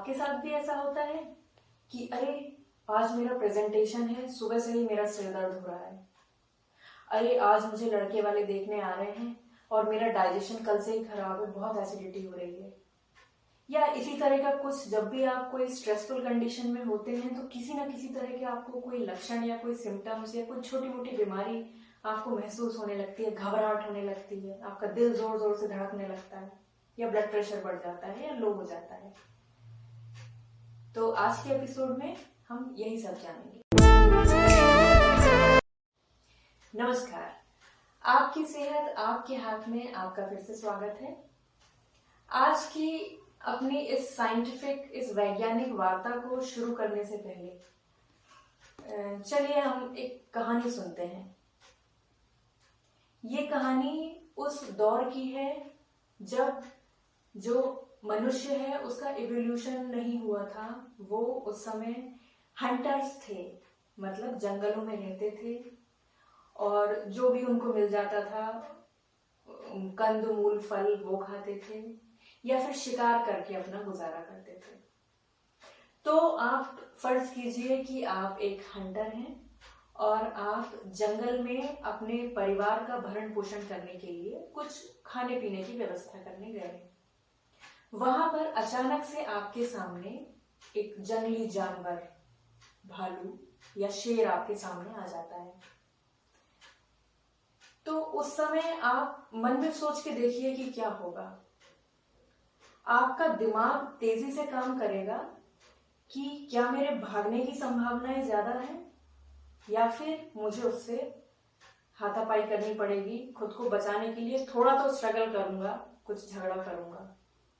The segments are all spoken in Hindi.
आपके साथ भी ऐसा होता है कि अरे आज मेरा प्रेजेंटेशन है, सुबह से ही मेरा सिर दर्द हो रहा है, अरे आज मुझे लड़के वाले देखने आ रहे हैं और मेरा डाइजेशन कल से ही खराब है, बहुत एसिडिटी हो रही है। या इसी तरह का कुछ, जब भी आप कोई स्ट्रेसफुल कंडीशन में होते हैं तो किसी ना किसी तरह के आपको कोई लक्षण या कोई सिम्टम्स या कोई छोटी मोटी बीमारी आपको महसूस होने लगती है, घबराहट होने लगती है, आपका दिल जोर जोर से धड़कने लगता है, या ब्लड प्रेशर बढ़ जाता है या लो हो जाता है। तो आज के एपिसोड में हम यही सब जानेंगे। नमस्कार, आपकी सेहत आपके हाथ में, आपका फिर से स्वागत है। आज की अपनी इस साइंटिफिक, इस वैज्ञानिक वार्ता को शुरू करने से पहले चलिए हम एक कहानी सुनते हैं। ये कहानी उस दौर की है जब जो मनुष्य है उसका इवोल्यूशन नहीं हुआ था। वो उस समय हंटर्स थे, मतलब जंगलों में रहते थे और जो भी उनको मिल जाता था, कंद मूल फल, वो खाते थे या फिर शिकार करके अपना गुजारा करते थे। तो आप फर्ज कीजिए कि आप एक हंटर हैं और आप जंगल में अपने परिवार का भरण पोषण करने के लिए कुछ खाने पीने की व्यवस्था करने गए। वहां पर अचानक से आपके सामने एक जंगली जानवर, भालू या शेर आपके सामने आ जाता है। तो उस समय आप मन में सोच के देखिए कि क्या होगा। आपका दिमाग तेजी से काम करेगा कि क्या मेरे भागने की संभावनाएं ज्यादा है या फिर मुझे उससे हाथापाई करनी पड़ेगी, खुद को बचाने के लिए थोड़ा तो स्ट्रगल करूंगा, कुछ झगड़ा करूंगा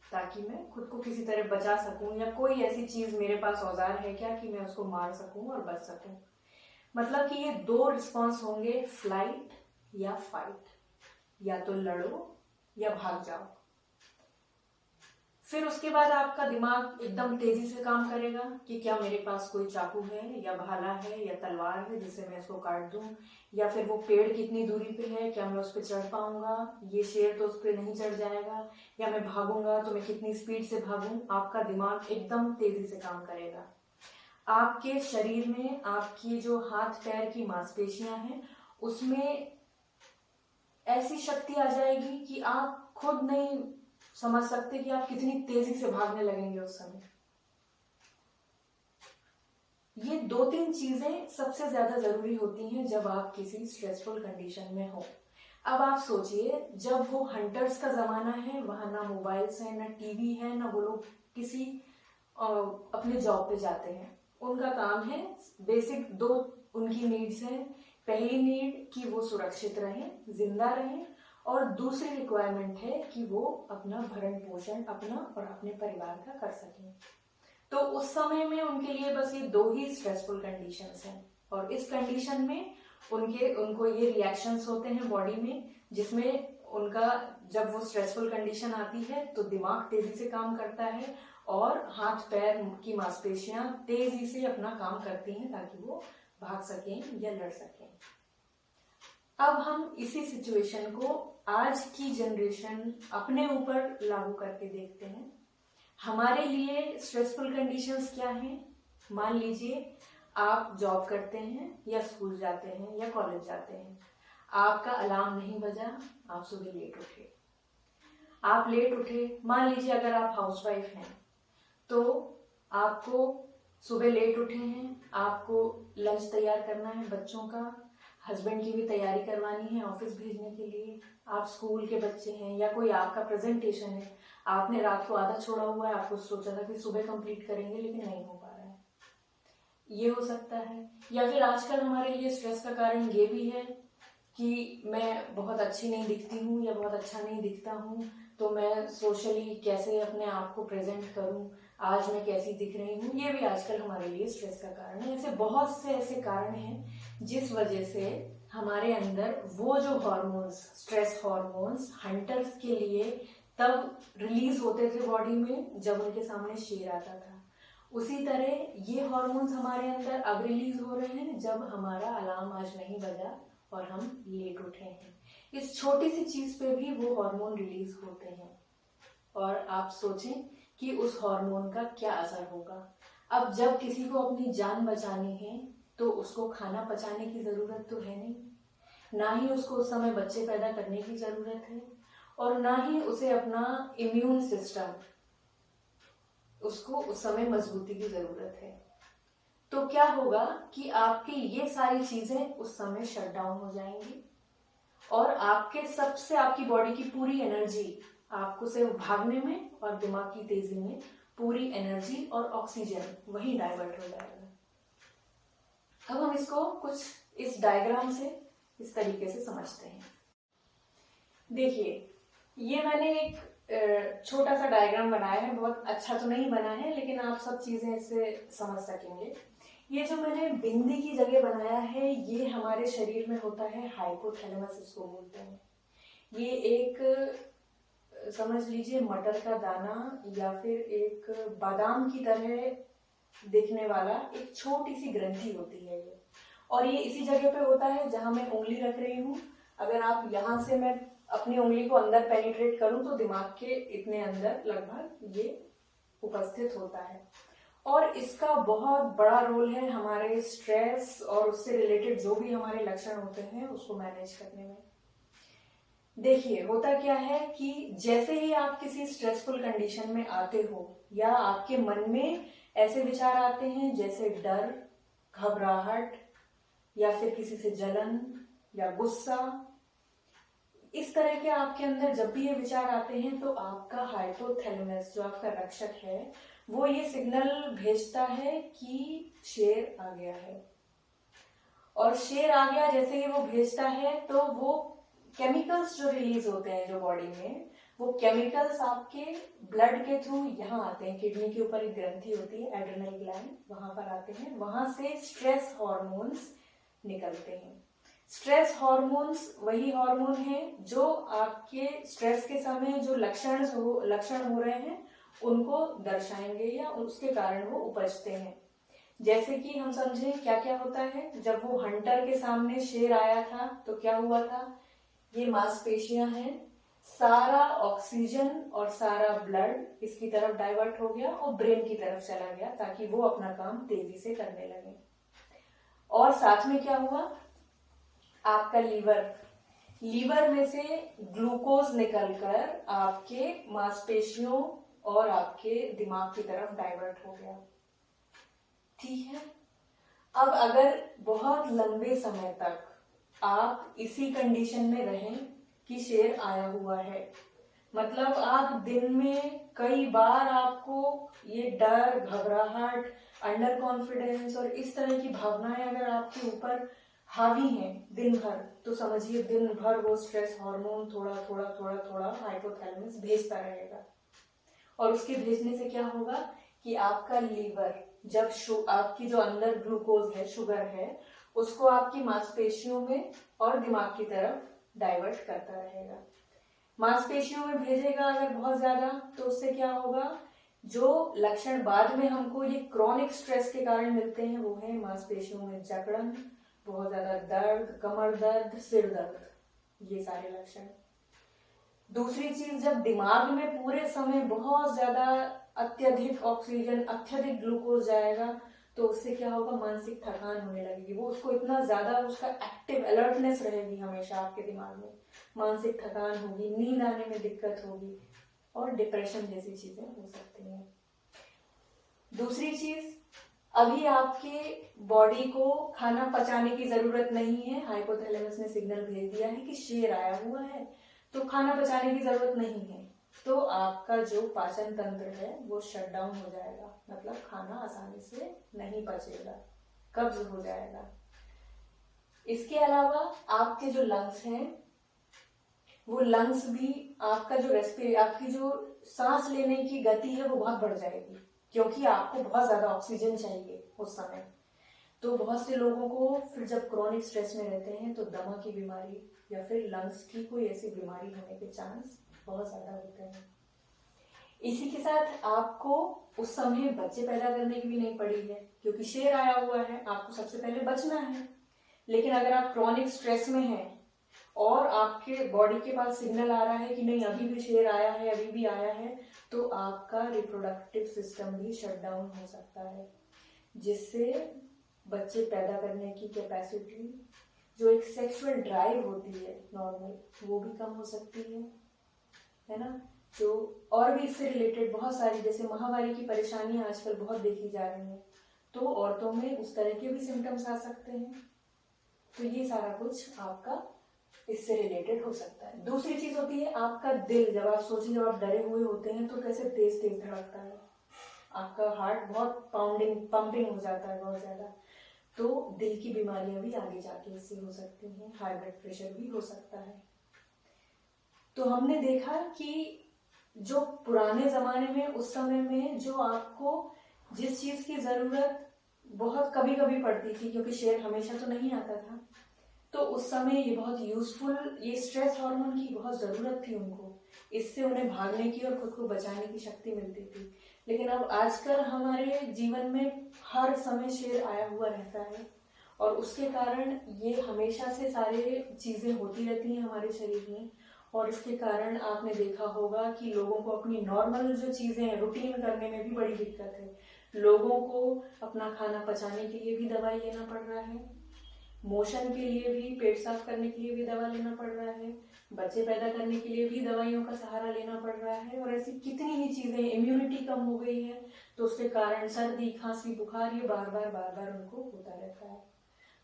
ताकि मैं खुद को किसी तरह बचा सकूं, या कोई ऐसी चीज मेरे पास औजार है क्या कि मैं उसको मार सकूं और बच सकूं। मतलब कि ये दो रिस्पॉन्स होंगे, फ्लाइट या फाइट, या तो लड़ो या भाग जाओ। फिर उसके बाद आपका दिमाग एकदम तेजी से काम करेगा कि क्या मेरे पास कोई चाकू है या भाला है या तलवार है जिससे मैं इसको काट दूं, या फिर वो पेड़ कितनी दूरी पे है, क्या मैं उस पर चढ़ पाऊंगा, ये शेर तो उस पर नहीं चढ़ जाएगा, या मैं भागूंगा तो मैं कितनी स्पीड से भागूं। आपका दिमाग एकदम तेजी से काम करेगा। आपके शरीर में आपकी जो हाथ पैर की मांसपेशियां हैं उसमें ऐसी शक्ति आ जाएगी कि आप खुद नहीं समझ सकते कि आप कितनी तेजी से भागने लगेंगे उस समय। ये दो तीन चीजें सबसे ज्यादा जरूरी होती हैं जब आप किसी स्ट्रेसफुल कंडीशन में हो। अब आप सोचिए, जब वो हंटर्स का जमाना है, वहां ना मोबाइल्स है, ना टीवी है, ना वो लोग किसी अपने जॉब पे जाते हैं। उनका काम है बेसिक दो उनकी नीड्स हैं। पहली नीड कि वो सुरक्षित रहें, जिंदा रहें, और दूसरी रिक्वायरमेंट है कि वो अपना भरण पोषण अपना और अपने परिवार का कर सकें। तो उस समय में उनके लिए बस ये दो ही स्ट्रेसफुल कंडीशंस हैं, और इस कंडीशन में उनको ये रिएक्शंस होते हैं बॉडी में, जिसमें उनका जब वो स्ट्रेसफुल कंडीशन आती है तो दिमाग तेजी से काम करता है और हाथ पैर की मांसपेशियां तेजी से अपना काम करती हैं ताकि वो भाग सकें या लड़ सकें। अब हम इसी सिचुएशन को आज की जनरेशन अपने ऊपर लागू करके देखते हैं। हमारे लिए स्ट्रेसफुल कंडीशंस क्या हैं? मान लीजिए आप जॉब करते हैं या स्कूल जाते हैं या कॉलेज जाते हैं, आपका अलार्म नहीं बजा, आप सुबह लेट उठे। आप लेट उठे, मान लीजिए अगर आप हाउसवाइफ हैं तो आपको सुबह लेट उठे हैं, आपको लंच तैयार करना है बच्चों का, हस्बैंड की भी तैयारी करवानी है ऑफिस भेजने के लिए, आप स्कूल के बच्चे हैं, या कोई आपका प्रेजेंटेशन है, आपने रात को आधा छोड़ा हुआ है, आपको सोचा था कि सुबह कंप्लीट करेंगे लेकिन नहीं हो पा रहा है। ये हो सकता है। या फिर आजकल हमारे लिए स्ट्रेस का कारण ये भी है कि मैं बहुत अच्छी नहीं दिखती हूँ या बहुत अच्छा नहीं दिखता हूँ, तो मैं सोशली कैसे अपने आप को प्रेजेंट करूँ, आज मैं कैसी दिख रही हूँ, ये भी आजकल हमारे लिए स्ट्रेस का कारण है। ऐसे बहुत से ऐसे कारण हैं जिस वजह से हमारे अंदर वो जो हॉर्मोन्स, स्ट्रेस हॉर्मोन्स हंटर्स के लिए तब रिलीज होते थे बॉडी में जब उनके सामने शेर आता था, उसी तरह ये हॉर्मोन्स हमारे अंदर अब रिलीज हो रहे हैं जब हमारा अलार्म आज नहीं बजा और हम लेट उठे हैं। इस छोटी सी चीज पे भी वो हार्मोन रिलीज होते हैं। और आप सोचें कि उस हार्मोन का क्या असर होगा। अब जब किसी को अपनी जान बचानी है तो उसको खाना पचाने की जरूरत तो है नहीं, ना ही उसको उस समय बच्चे पैदा करने की जरूरत है, और ना ही उसे अपना इम्यून सिस्टम, उसको उस समय मजबूती की जरूरत है। तो क्या होगा कि आपकी ये सारी चीजें उस समय शट डाउन हो जाएंगी और आपकी बॉडी की पूरी एनर्जी आपको सिर्फ भागने में और दिमाग की तेजी में पूरी एनर्जी और ऑक्सीजन वही डाइवर्ट हो जाएगा। अब हम इसको कुछ इस डायग्राम से इस तरीके से समझते हैं। देखिए, ये मैंने एक छोटा सा डायग्राम बनाया है, बहुत अच्छा तो नहीं बना है लेकिन आप सब चीजें इससे समझ सकेंगे। ये जो मैंने बिंदी की जगह बनाया है, ये हमारे शरीर में होता है हाइपोथैलेमस, इसको बोलते हैं। ये एक समझ लीजिए मटर का दाना या फिर एक बादाम की तरह दिखने वाला एक छोटी सी ग्रंथि होती है ये, और ये इसी जगह पे होता है जहां मैं उंगली रख रही हूँ। अगर आप यहां से मैं अपनी उंगली को अंदर पेनिट्रेट करूं तो दिमाग के इतने अंदर लगभग ये उपस्थित होता है, और इसका बहुत बड़ा रोल है हमारे स्ट्रेस और उससे रिलेटेड जो भी हमारे लक्षण होते हैं उसको मैनेज करने में। देखिए, होता क्या है कि जैसे ही आप किसी स्ट्रेसफुल कंडीशन में आते हो या आपके मन में ऐसे विचार आते हैं जैसे डर, घबराहट या फिर किसी से जलन या गुस्सा, इस तरह के आपके अंदर जब भी ये विचार आते हैं तो आपका हाइपोथैलेमस जो आपका रक्षक है वो ये सिग्नल भेजता है कि शेर आ गया है। और शेर आ गया जैसे ही वो भेजता है तो वो केमिकल्स जो रिलीज होते हैं जो बॉडी में, वो केमिकल्स आपके ब्लड के थ्रू यहाँ आते हैं। किडनी के ऊपर एक ग्रंथि होती है एड्रिनल ग्लैंड, वहां पर आते हैं, वहां से स्ट्रेस हार्मोन्स निकलते हैं। स्ट्रेस हार्मोन्स वही हार्मोन है जो आपके स्ट्रेस के समय जो लक्षण हो रहे हैं उनको दर्शाएंगे या उसके कारण वो उपजते हैं। जैसे कि हम समझें क्या क्या होता है। जब वो हंटर के सामने शेर आया था तो क्या हुआ था, ये मांसपेशियां हैं, सारा ऑक्सीजन और सारा ब्लड इसकी तरफ डाइवर्ट हो गया और ब्रेन की तरफ चला गया ताकि वो अपना काम तेजी से करने लगे। और साथ में क्या हुआ, आपका लीवर में से ग्लूकोज निकलकर आपके मांसपेशियों और आपके दिमाग की तरफ डाइवर्ट हो गया। ठीक है, अब अगर बहुत लंबे समय तक आप इसी कंडीशन में रहें कि शेर आया हुआ है, मतलब आप दिन में कई बार आपको ये डर, घबराहट, अंडर कॉन्फिडेंस और इस तरह की भावनाएं अगर आपके ऊपर हावी हैं दिन भर, तो समझिए दिन भर वो स्ट्रेस हार्मोन थोड़ा थोड़ा थोड़ा थोड़ा हाइपोथैलेमस भेजता रहेगा। और उसके भेजने से क्या होगा कि आपका लीवर जब आपकी जो अंदर ग्लूकोज है, शुगर है, उसको आपकी मांसपेशियों में और दिमाग की तरफ डाइवर्ट करता रहेगा। मांसपेशियों में भेजेगा अगर बहुत ज्यादा, तो उससे क्या होगा, जो लक्षण बाद में हमको ये क्रॉनिक स्ट्रेस के कारण मिलते हैं वो है मांसपेशियों में जकड़न, बहुत ज्यादा दर्द, कमर दर्द, सिर दर्द, ये सारे लक्षण। दूसरी चीज, जब दिमाग में पूरे समय बहुत ज्यादा अत्यधिक ऑक्सीजन, अत्यधिक ग्लूकोज जाएगा तो उससे क्या होगा, मानसिक थकान होने लगेगी। वो उसको इतना ज्यादा, उसका एक्टिव अलर्टनेस रहेगी हमेशा आपके दिमाग में, मानसिक थकान होगी, नींद आने में दिक्कत होगी और डिप्रेशन जैसी चीजें हो सकती हैं। दूसरी चीज, अभी आपके बॉडी को खाना पचाने की जरूरत नहीं है, हाइपोथैलेमस ने सिग्नल भेज दिया है कि शेर आया हुआ है तो खाना पचाने की जरूरत नहीं है, तो आपका जो पाचन तंत्र है वो शट डाउन हो जाएगा, मतलब खाना आसानी से नहीं पचेगा, कब्ज हो जाएगा। इसके अलावा आपके जो लंग्स हैं, वो लंग्स भी, आपका जो आपकी जो सांस लेने की गति है वो बहुत बढ़ जाएगी, क्योंकि आपको बहुत ज्यादा ऑक्सीजन चाहिए उस समय। तो बहुत से लोगों को फिर जब क्रॉनिक स्ट्रेस में रहते हैं तो दमा की बीमारी या फिर लंग्स की कोई ऐसी बीमारी होने के चांस बहुत ज्यादा होते हैं। इसी के साथ आपको उस समय बच्चे पैदा करने की भी नहीं पड़ी है, क्योंकि शेर आया हुआ है, आपको सबसे पहले बचना है। लेकिन अगर आप क्रॉनिक स्ट्रेस में हैं और आपके बॉडी के पास सिग्नल आ रहा है कि नहीं अभी भी शेर आया है, अभी भी आया है, तो आपका रिप्रोडक्टिव सिस्टम भी शट डाउन हो सकता है, जिससे बच्चे पैदा करने की कैपेसिटी, जो एक सेक्सुअल ड्राइव होती है नॉर्मल, वो भी कम हो सकती है ना। जो और भी इससे रिलेटेड बहुत सारी, जैसे माहवारी की परेशानियां आजकल बहुत देखी जा रही हैं, तो औरतों में उस तरह के भी सिम्टम्स आ सकते हैं। तो ये सारा कुछ आपका इससे रिलेटेड हो सकता है। दूसरी चीज होती है आपका दिल। जब आप सोचिए, जब आप डरे हुए होते हैं तो कैसे तेज तेज धड़कता है, आपका हार्ट बहुत पंपिंग हो जाता है बहुत ज्यादा। तो दिल की बीमारियां भी आगे जाके इससे हो सकती हैं, हाई ब्लड प्रेशर भी हो सकता है। तो हमने देखा कि जो पुराने जमाने में, उस समय में जो आपको जिस चीज की जरूरत बहुत कभी कभी पड़ती थी, क्योंकि शेर हमेशा तो नहीं आता था, तो उस समय ये बहुत यूजफुल, ये स्ट्रेस हार्मोन की बहुत जरूरत थी उनको, इससे उन्हें भागने की और खुद को बचाने की शक्ति मिलती थी। लेकिन अब आजकल हमारे जीवन में हर समय शेर आया हुआ रहता है, और उसके कारण ये हमेशा से सारे चीजें होती रहती हैं हमारे शरीर में, और इसके कारण आपने देखा होगा कि लोगों को अपनी नॉर्मल जो चीजें हैं रूटीन करने में भी बड़ी दिक्कत है। लोगों को अपना खाना पचाने के लिए भी दवाई लेना पड़ रहा है, मोशन के लिए भी, पेट साफ करने के लिए भी दवा लेना पड़ रहा है, बच्चे पैदा करने के लिए भी दवाइयों का सहारा लेना पड़ रहा है, और ऐसी कितनी ही चीजें, इम्यूनिटी कम हो गई है, तो उसके कारण सर्दी खांसी बुखार ये बार बार उनको होता रहता है।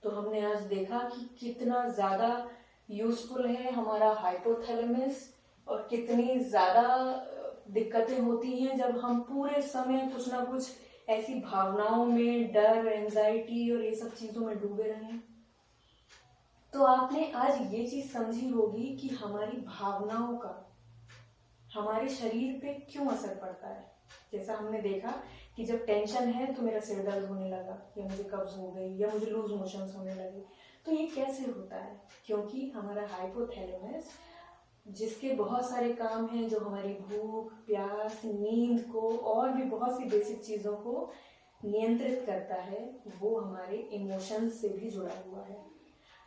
तो हमने आज देखा कि कितना ज्यादा यूजफुल है हमारा हाइपोथैलेमस, और कितनी ज्यादा दिक्कतें होती हैं जब हम पूरे समय कुछ ना कुछ ऐसी भावनाओं में, डर, एंजाइटी और ये सब चीजों में डूबे रहें। तो आपने आज ये चीज समझी होगी कि हमारी भावनाओं का हमारे शरीर पे क्यों असर पड़ता है। जैसा हमने देखा कि जब टेंशन है तो मेरा सिर दर्द होने लगा, या मुझे कब्ज हो गई, या मुझे लूज मोशंस होने लगे। तो ये कैसे होता है? क्योंकि हमारा हाइपोथैलेमस, जिसके बहुत सारे काम हैं, जो हमारी भूख, प्यास, नींद को और भी बहुत सी बेसिक चीजों को नियंत्रित करता है, वो हमारे इमोशंस से भी जुड़ा हुआ है।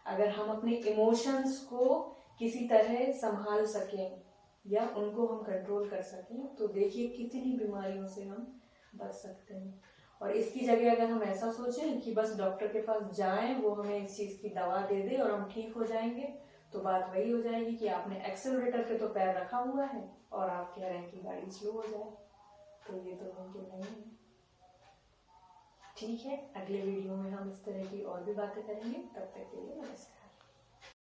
अगर हम अपने इमोशंस को किसी तरह संभाल सकें या उनको हम कंट्रोल कर सकें, तो देखिए कितनी बीमारियों से हम बच सकते हैं। और इसकी जगह अगर हम ऐसा सोचें कि बस डॉक्टर के पास जाएं, वो हमें इस चीज की दवा दे दे और हम ठीक हो जाएंगे, तो बात वही हो जाएगी कि आपने एक्सेलरेटर पे तो पैर रखा हुआ है और आप कह रहे हैं कि गाड़ी स्लो हो जाए। तो ये तो मुमकिन नहीं है। ठीक है, अगले वीडियो में हम इस तरह की और भी बातें करेंगे। तब तक के लिए नमस्कार।